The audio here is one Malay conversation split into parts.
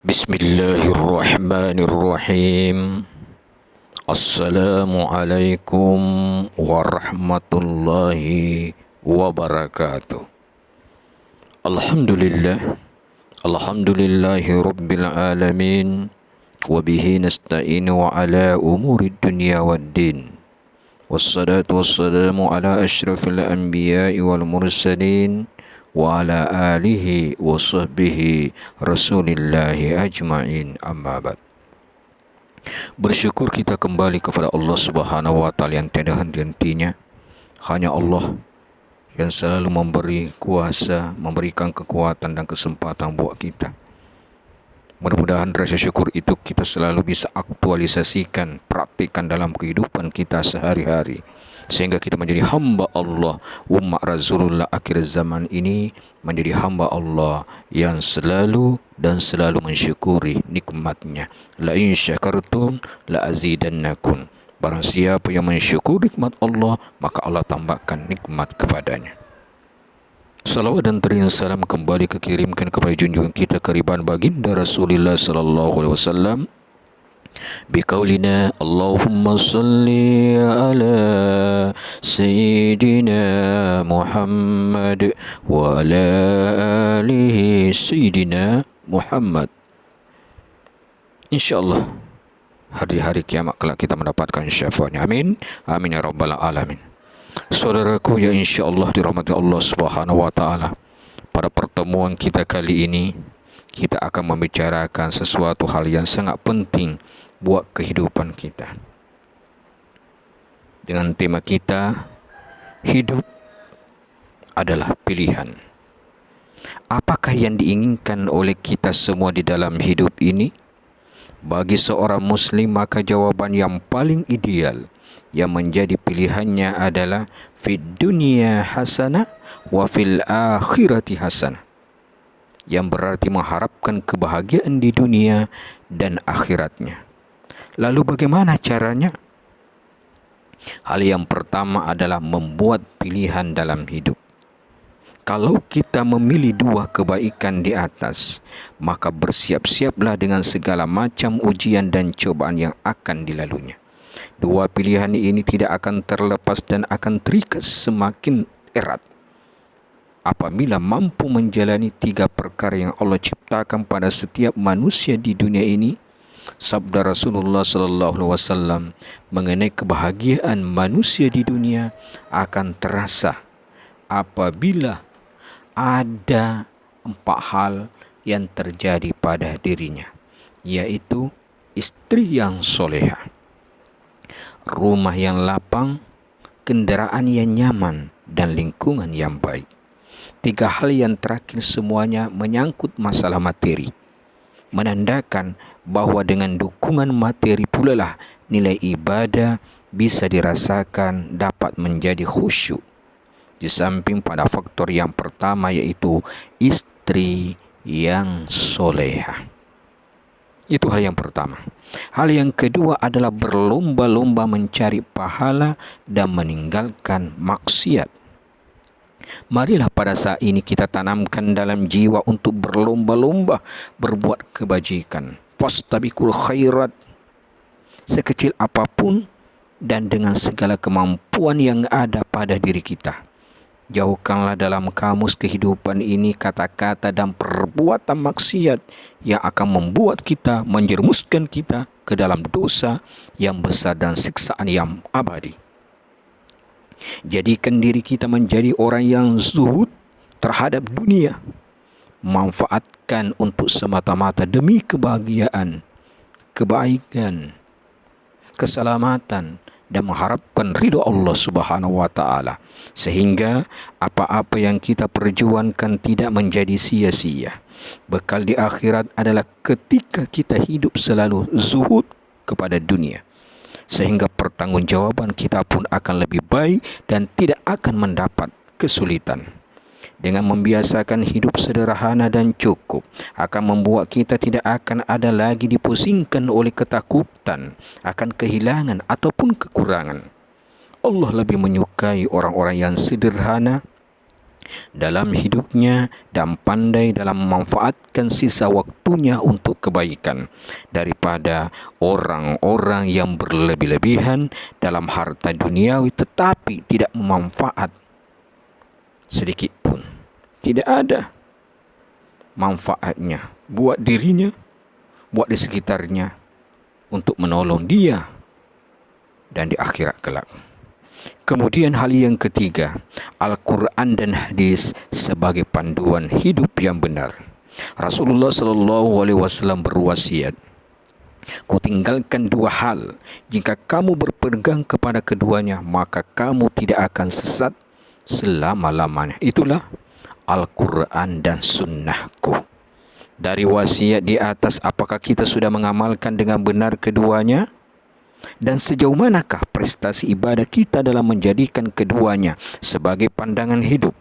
Bismillahirrahmanirrahim. Assalamualaikum warahmatullahi wabarakatuh. Alhamdulillah. Alhamdulillahi rabbil alamin. Wabihi nasta'inu wa ala umuri dunya waddin. Wassalatu wassalamu ala ashrafil anbiya'i wal mursalin wa ala alihi wa sahbihi rasulillahi ajma'in, amma ba'd. Bersyukur kita kembali kepada Allah Subhanahu wa taala yang tiada henti-hentinya. Hanya Allah yang selalu memberi kuasa, memberikan kekuatan dan kesempatan buat kita. Mudah-mudahan rasa syukur itu kita selalu bisa aktualisasikan, praktikkan dalam kehidupan kita sehari-hari, sehingga kita menjadi hamba Allah, umat Rasulullah akhir zaman ini menjadi hamba Allah yang selalu dan selalu mensyukuri nikmatnya. La in syakartum la azidannakum. Barang siapa yang mensyukuri nikmat Allah, maka Allah tambahkan nikmat kepadanya. Salawat dan terian salam kembali kekirimkan kepada junjungan kita keriban baginda Rasulullah sallallahu alaihi wasallam biqaulina Allahumma salli ala sayyidina Muhammad wa ala alihi sayyidina Muhammad. InsyaAllah hari-hari kiamat kelak kita mendapatkan syafaatnya. Amin. Amin ya rabbal alamin. Saudaraku yang insyaAllah dirahmati Allah Subhanahu wa taala, pada pertemuan kita kali ini kita akan membicarakan sesuatu hal yang sangat penting buat kehidupan kita. Dengan tema kita, hidup adalah pilihan. Apakah yang diinginkan oleh kita semua di dalam hidup ini? Bagi seorang muslim, maka jawaban yang paling ideal yang menjadi pilihannya adalah fid dunya hasanah wa fil akhirati hasanah, yang berarti mengharapkan kebahagiaan di dunia dan akhiratnya. Lalu bagaimana caranya? Hal yang pertama adalah membuat pilihan dalam hidup. Kalau kita memilih dua kebaikan di atas, maka bersiap-siaplah dengan segala macam ujian dan cobaan yang akan dilaluinya. Dua pilihan ini tidak akan terlepas dan akan terikat semakin erat apabila mampu menjalani tiga perkara yang Allah ciptakan pada setiap manusia di dunia ini. Sabda Rasulullah sallallahu alaihi wasallam mengenai kebahagiaan manusia di dunia akan terasa apabila ada empat hal yang terjadi pada dirinya, yaitu istri yang solehah, rumah yang lapang, kendaraan yang nyaman, dan lingkungan yang baik. Tiga hal yang terakhir semuanya menyangkut masalah materi, menandakan bahawa dengan dukungan materi pula lah nilai ibadah bisa dirasakan dapat menjadi khusyuk. Di samping pada faktor yang pertama, yaitu istri yang solehah. Itu hal yang pertama. Hal yang kedua adalah berlomba-lomba mencari pahala dan meninggalkan maksiat. Marilah pada saat ini kita tanamkan dalam jiwa untuk berlomba-lomba berbuat kebajikan. Fastabiqul khairat, sekecil apapun dan dengan segala kemampuan yang ada pada diri kita. Jauhkanlah dalam kamus kehidupan ini kata-kata dan perbuatan maksiat yang akan membuat kita, menjerumuskan kita ke dalam dosa yang besar dan siksaan yang abadi. Jadikan diri kita menjadi orang yang zuhud terhadap dunia. Manfaatkan untuk semata-mata demi kebahagiaan, kebaikan, keselamatan, dan mengharapkan ridha Allah Subhanahu wa taala, sehingga apa-apa yang kita perjuangkan tidak menjadi sia-sia. Bekal di akhirat adalah ketika kita hidup selalu zuhud kepada dunia, sehingga pertanggungjawaban kita pun akan lebih baik dan tidak akan mendapat kesulitan. Dengan membiasakan hidup sederhana dan cukup akan membuat kita tidak akan ada lagi dipusingkan oleh ketakutan akan kehilangan ataupun kekurangan. Allah lebih menyukai orang-orang yang sederhana dalam hidupnya dan pandai dalam memanfaatkan sisa waktunya untuk kebaikan daripada orang-orang yang berlebih-lebihan dalam harta duniawi tetapi tidak memanfaat sedikit pun. Tidak ada manfaatnya buat dirinya, buat di sekitarnya, untuk menolong dia dan di akhirat kelak. Kemudian hal yang ketiga, Al-Quran dan hadis sebagai panduan hidup yang benar. Rasulullah SAW berwasiat, "Ku tinggalkan dua hal, jika kamu berpegang kepada keduanya, maka kamu tidak akan sesat selama-lamanya." Itulah Al-Quran dan sunnahku. Dari wasiat di atas, apakah kita sudah mengamalkan dengan benar keduanya? Dan sejauh manakah prestasi ibadah kita dalam menjadikan keduanya sebagai pandangan hidup?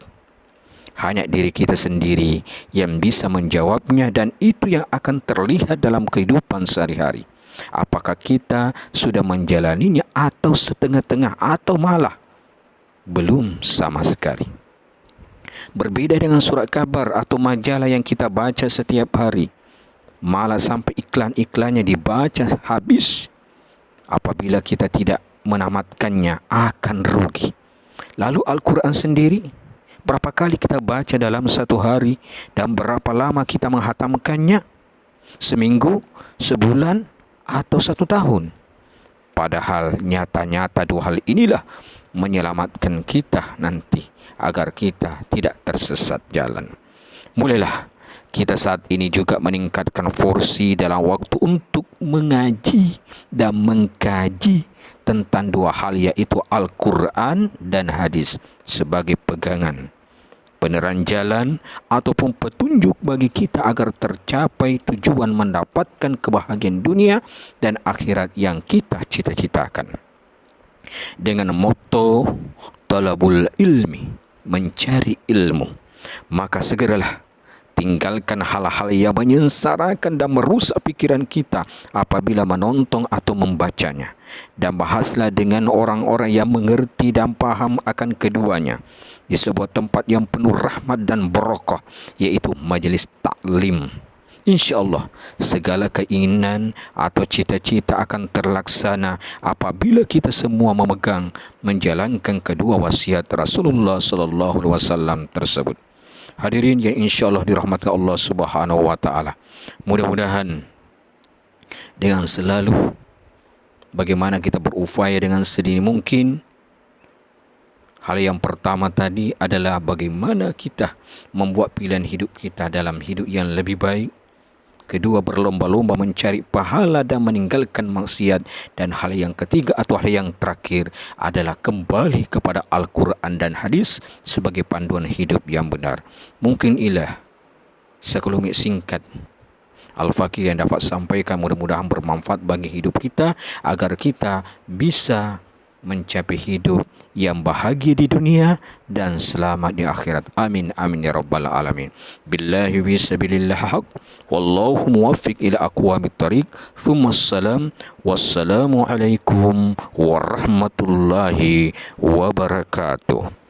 Hanya diri kita sendiri yang bisa menjawabnya, dan itu yang akan terlihat dalam kehidupan sehari-hari. Apakah kita sudah menjalaninya atau setengah-tengah atau malah belum sama sekali? Berbeda dengan surat kabar atau majalah yang kita baca setiap hari, malah sampai iklan-iklannya dibaca habis. Apabila kita tidak menamatkannya, akan rugi. Lalu Al-Quran sendiri, berapa kali kita baca dalam satu hari dan berapa lama kita menghatamkannya? Seminggu, sebulan, atau 1 tahun? Padahal nyata-nyata dua hal inilah menyelamatkan kita nanti agar kita tidak tersesat jalan. Mulailah kita saat ini juga meningkatkan porsi dalam waktu untuk mengaji dan mengkaji tentang dua hal, yaitu Al-Quran dan hadis sebagai pegangan, penerangan jalan ataupun petunjuk bagi kita agar tercapai tujuan mendapatkan kebahagiaan dunia dan akhirat yang kita cita-citakan. Dengan motto talabul ilmi, mencari ilmu, maka segeralah tinggalkan hal-hal yang menyengsarakan dan merusak pikiran kita apabila menonton atau membacanya, dan bahaslah dengan orang-orang yang mengerti dan paham akan keduanya di sebuah tempat yang penuh rahmat dan barokah, yaitu majlis taklim. InsyaAllah segala keinginan atau cita-cita akan terlaksana apabila kita semua memegang menjalankan kedua wasiat Rasulullah SAW tersebut. Hadirin yang insya-Allah dirahmati Allah Subhanahu wa taala. Mudah-mudahan dengan selalu bagaimana kita berupaya dengan sedini mungkin. Hal yang pertama tadi adalah bagaimana kita membuat pilihan hidup kita dalam hidup yang lebih baik. Kedua, berlomba-lomba mencari pahala dan meninggalkan maksiat. Dan hal yang ketiga atau hal yang terakhir adalah kembali kepada Al-Quran dan hadis sebagai panduan hidup yang benar. Mungkin ilah sekelumit singkat Al-Fakir yang dapat sampaikan, mudah-mudahan bermanfaat bagi hidup kita agar kita bisa mencapai hidup yang bahagia di dunia dan selamat di akhirat. Amin amin ya rabbal alamin. Billahi bisabilillah haq, wallahu muwaffiq ila aqwamit thariq. Tsumma assalam, wassalamu alaikum warahmatullahi wabarakatuh.